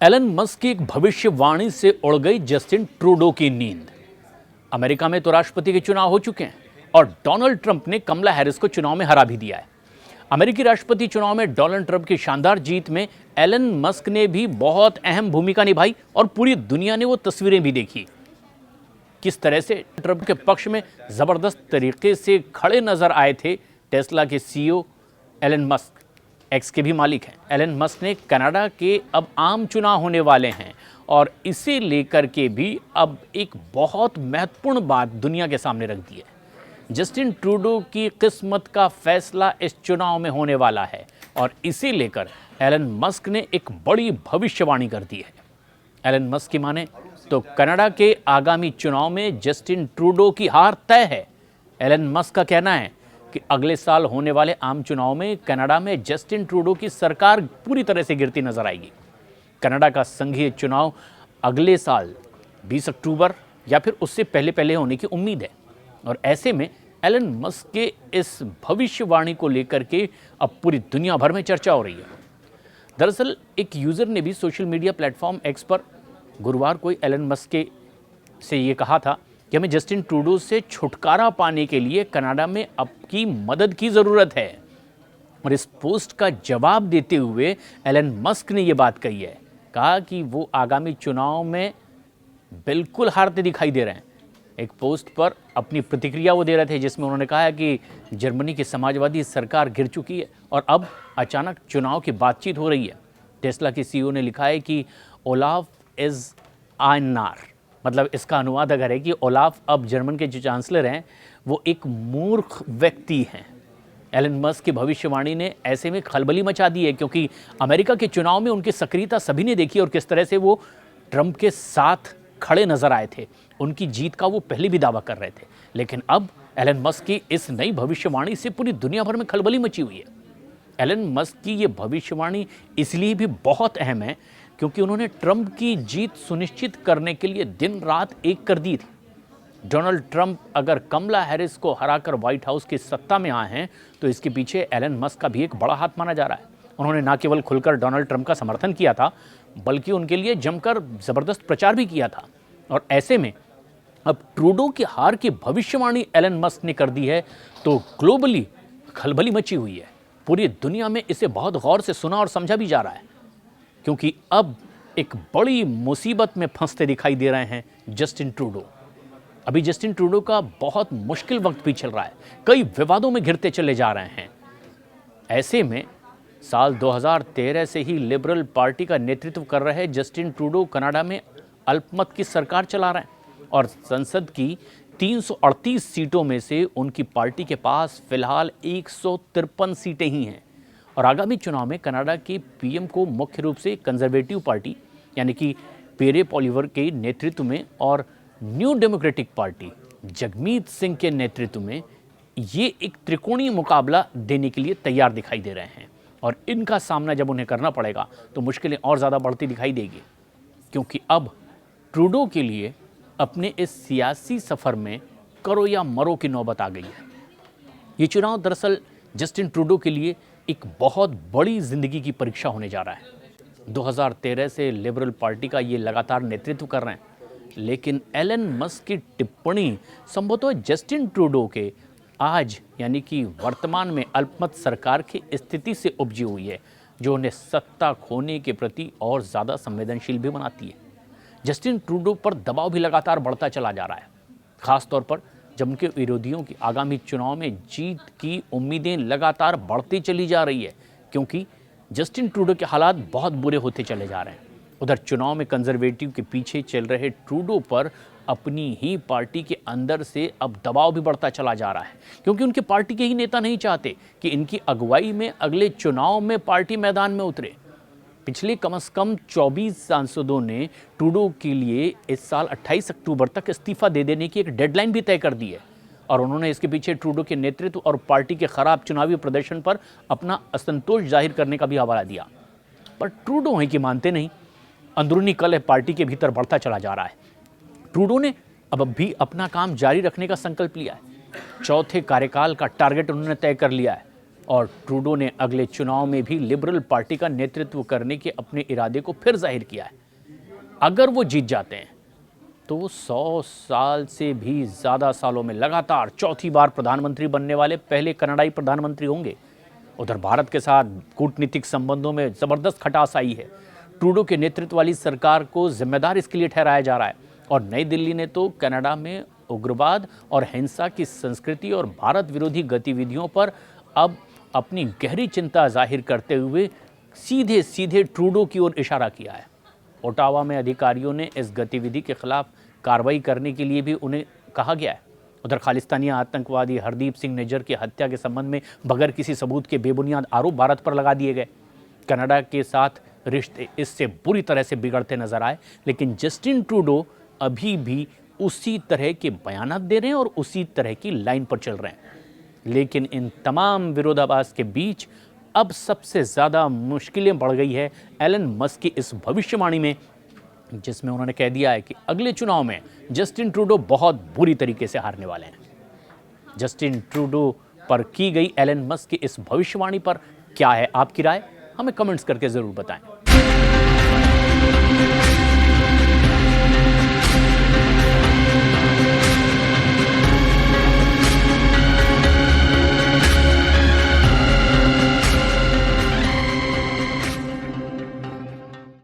Elon Musk की एक भविष्यवाणी से उड़ गई जस्टिन ट्रूडो की नींद। अमेरिका में तो राष्ट्रपति के चुनाव हो चुके हैं और डोनाल्ड ट्रंप ने कमला हैरिस को चुनाव में हरा भी दिया है। अमेरिकी राष्ट्रपति चुनाव में डोनाल्ड ट्रंप की शानदार जीत में एलन मस्क ने भी बहुत अहम भूमिका निभाई और पूरी दुनिया ने वो तस्वीरें भी देखी। किस तरह से ट्रंप के पक्ष में जबरदस्त तरीके से खड़े नजर आए थे टेस्ला के सीईओ एलन मस्क, एक्स के भी मालिक हैं। एलन मस्क ने कनाडा के अब आम चुनाव होने वाले हैं और इसे लेकर के भी अब एक बहुत महत्वपूर्ण बात दुनिया के सामने रख दी है। जस्टिन ट्रूडो की किस्मत का फैसला इस चुनाव में होने वाला है और इसे लेकर एलन मस्क ने एक बड़ी भविष्यवाणी कर दी है। एलन मस्क की माने तो कनाडा के आगामी चुनाव में जस्टिन ट्रूडो की हार तय है। एलन मस्क का कहना है कि अगले साल होने वाले आम चुनाव में कनाडा में जस्टिन ट्रूडो की सरकार पूरी तरह से गिरती नजर आएगी। कनाडा का संघीय चुनाव अगले साल 20 अक्टूबर या फिर उससे पहले होने की उम्मीद है और ऐसे में एलन मस्क के इस भविष्यवाणी को लेकर के अब पूरी दुनिया भर में चर्चा हो रही है। दरअसल एक यूजर ने भी सोशल मीडिया प्लेटफॉर्म एक्स पर गुरुवार को एलन मस्क से ये कहा था कि हमें जस्टिन ट्रूडो से छुटकारा पाने के लिए कनाडा में आपकी मदद की ज़रूरत है। और इस पोस्ट का जवाब देते हुए एलन मस्क ने ये बात कही है, कहा कि वो आगामी चुनाव में बिल्कुल हारते दिखाई दे रहे हैं। एक पोस्ट पर अपनी प्रतिक्रिया वो दे रहे थे जिसमें उन्होंने कहा है कि जर्मनी की समाजवादी सरकार गिर चुकी है और अब अचानक चुनाव की बातचीत हो रही है। टेस्ला के सीईओ ने लिखा है कि ओलाफ इज आयनार, मतलब इसका अनुवाद अगर है कि ओलाफ अब जर्मन के जो चांसलर हैं वो एक मूर्ख व्यक्ति हैं। एलन मस्क की भविष्यवाणी ने ऐसे में खलबली मचा दी है क्योंकि अमेरिका के चुनाव में उनकी सक्रियता सभी ने देखी और किस तरह से वो ट्रंप के साथ खड़े नजर आए थे। उनकी जीत का वो पहले भी दावा कर रहे थे, लेकिन अब एलन मस्क की इस नई भविष्यवाणी से पूरी दुनिया भर में खलबली मची हुई है। एलन मस्क की ये भविष्यवाणी इसलिए भी बहुत अहम है क्योंकि उन्होंने ट्रंप की जीत सुनिश्चित करने के लिए दिन रात एक कर दी थी। डोनाल्ड ट्रंप अगर कमला हैरिस को हराकर व्हाइट हाउस की सत्ता में आए हैं तो इसके पीछे एलन मस्क का भी एक बड़ा हाथ माना जा रहा है। उन्होंने न केवल खुलकर डोनाल्ड ट्रंप का समर्थन किया था बल्कि उनके लिए जमकर जबरदस्त प्रचार भी किया था और ऐसे में अब ट्रूडो की हार की भविष्यवाणी एलन मस्क ने कर दी है तो ग्लोबली खलबली मची हुई है। पूरी दुनिया में इसे बहुत गौर से सुना और समझा भी जा रहा है क्योंकि अब एक बड़ी मुसीबत में फंसते दिखाई दे रहे हैं जस्टिन ट्रूडो। अभी जस्टिन ट्रूडो का बहुत मुश्किल वक्त भी चल रहा है, कई विवादों में घिरते चले जा रहे हैं। ऐसे में साल 2013 से ही लिबरल पार्टी का नेतृत्व कर रहे जस्टिन ट्रूडो कनाडा में अल्पमत की सरकार चला रहे हैं और संसद की 338 सीटों में से उनकी पार्टी के पास फिलहाल 153 सीटें ही हैं और आगामी चुनाव में कनाडा के पीएम को मुख्य रूप से कंजर्वेटिव पार्टी यानी कि पेरे पॉलिवर के नेतृत्व में और new democratic party Jagmeet Singh के नेतृत्व में ये एक त्रिकोणीय मुकाबला देने के लिए तैयार दिखाई दे रहे हैं और इनका सामना जब उन्हें करना पड़ेगा तो मुश्किलें और ज़्यादा बढ़ती दिखाई देगी क्योंकि अब ट्रूडो के लिए अपने इस सियासी सफ़र में करो या मरो की नौबत आ गई है। ये चुनाव दरअसल जस्टिन ट्रूडो के लिए एक बहुत बड़ी जिंदगी की परीक्षा होने जा रहा है। 2013 से लिबरल पार्टी का ये लगातार नेतृत्व कर रहे हैं, लेकिन एलन मस्क की टिप्पणी संभवतः जस्टिन ट्रूडो के आज यानी कि वर्तमान में अल्पमत सरकार की स्थिति से उपजी हुई है जो उन्हें सत्ता खोने के प्रति और ज़्यादा संवेदनशील भी बनाती है। जस्टिन ट्रूडो पर दबाव भी लगातार बढ़ता चला जा रहा है, खासतौर पर जब उनके विरोधियों की आगामी चुनाव में जीत की उम्मीदें लगातार बढ़ती चली जा रही है क्योंकि जस्टिन ट्रूडो के हालात बहुत बुरे होते चले जा रहे हैं। उधर चुनाव में कंजर्वेटिव के पीछे चल रहे ट्रूडो पर अपनी ही पार्टी के अंदर से अब दबाव भी बढ़ता चला जा रहा है क्योंकि उनकी पार्टी के ही नेता नहीं चाहते कि इनकी अगुवाई में अगले चुनाव में पार्टी मैदान में उतरे। पिछले कम से कम 24 सांसदों ने ट्रूडो के लिए इस साल 28 अक्टूबर तक इस्तीफा दे देने की एक डेडलाइन भी तय कर दी है और उन्होंने इसके पीछे ट्रूडो के नेतृत्व और पार्टी के खराब चुनावी प्रदर्शन पर अपना असंतोष जाहिर करने का भी हवाला दिया। पर ट्रूडो है कि मानते नहीं, अंदरूनी कलह पार्टी के भीतर बढ़ता चला जा रहा है। ट्रूडो ने अब भी अपना काम जारी रखने का संकल्प लिया है। चौथे कार्यकाल का टारगेट उन्होंने तय कर लिया है और ट्रूडो ने अगले चुनाव में भी लिबरल पार्टी का नेतृत्व करने के अपने इरादे को फिर जाहिर किया है। अगर वो जीत जाते हैं तो वो 100 साल से भी ज़्यादा सालों में लगातार चौथी बार प्रधानमंत्री बनने वाले पहले कनाडाई प्रधानमंत्री होंगे। उधर भारत के साथ कूटनीतिक संबंधों में ज़बरदस्त खटास आई है। ट्रूडो के नेतृत्व वाली सरकार को जिम्मेदार इसके लिए ठहराया जा रहा है और नई दिल्ली ने तो कनाडा में उग्रवाद और हिंसा की संस्कृति और भारत विरोधी गतिविधियों पर अब अपनी गहरी चिंता जाहिर करते हुए सीधे सीधे ट्रूडो की ओर इशारा किया है। ओटावा में अधिकारियों ने इस गतिविधि के खिलाफ कार्रवाई करने के लिए भी उन्हें कहा गया है। उधर खालिस्तानी आतंकवादी हरदीप सिंह निज्जर की हत्या के संबंध में बगैर किसी सबूत के बेबुनियाद आरोप भारत पर लगा दिए गए। कनाडा के साथ रिश्ते इससे बुरी तरह से बिगड़ते नजर आए, लेकिन जस्टिन ट्रूडो अभी भी उसी तरह के बयानात दे रहे हैं और उसी तरह की लाइन पर चल रहे हैं। लेकिन इन तमाम विरोधाभास के बीच अब सबसे ज़्यादा मुश्किलें बढ़ गई है एलन मस्क की इस भविष्यवाणी में, जिसमें उन्होंने कह दिया है कि अगले चुनाव में जस्टिन ट्रूडो बहुत बुरी तरीके से हारने वाले हैं। जस्टिन ट्रूडो पर की गई एलन मस्क की इस भविष्यवाणी पर क्या है आपकी राय? हमें कमेंट्स करके ज़रूर बताएं।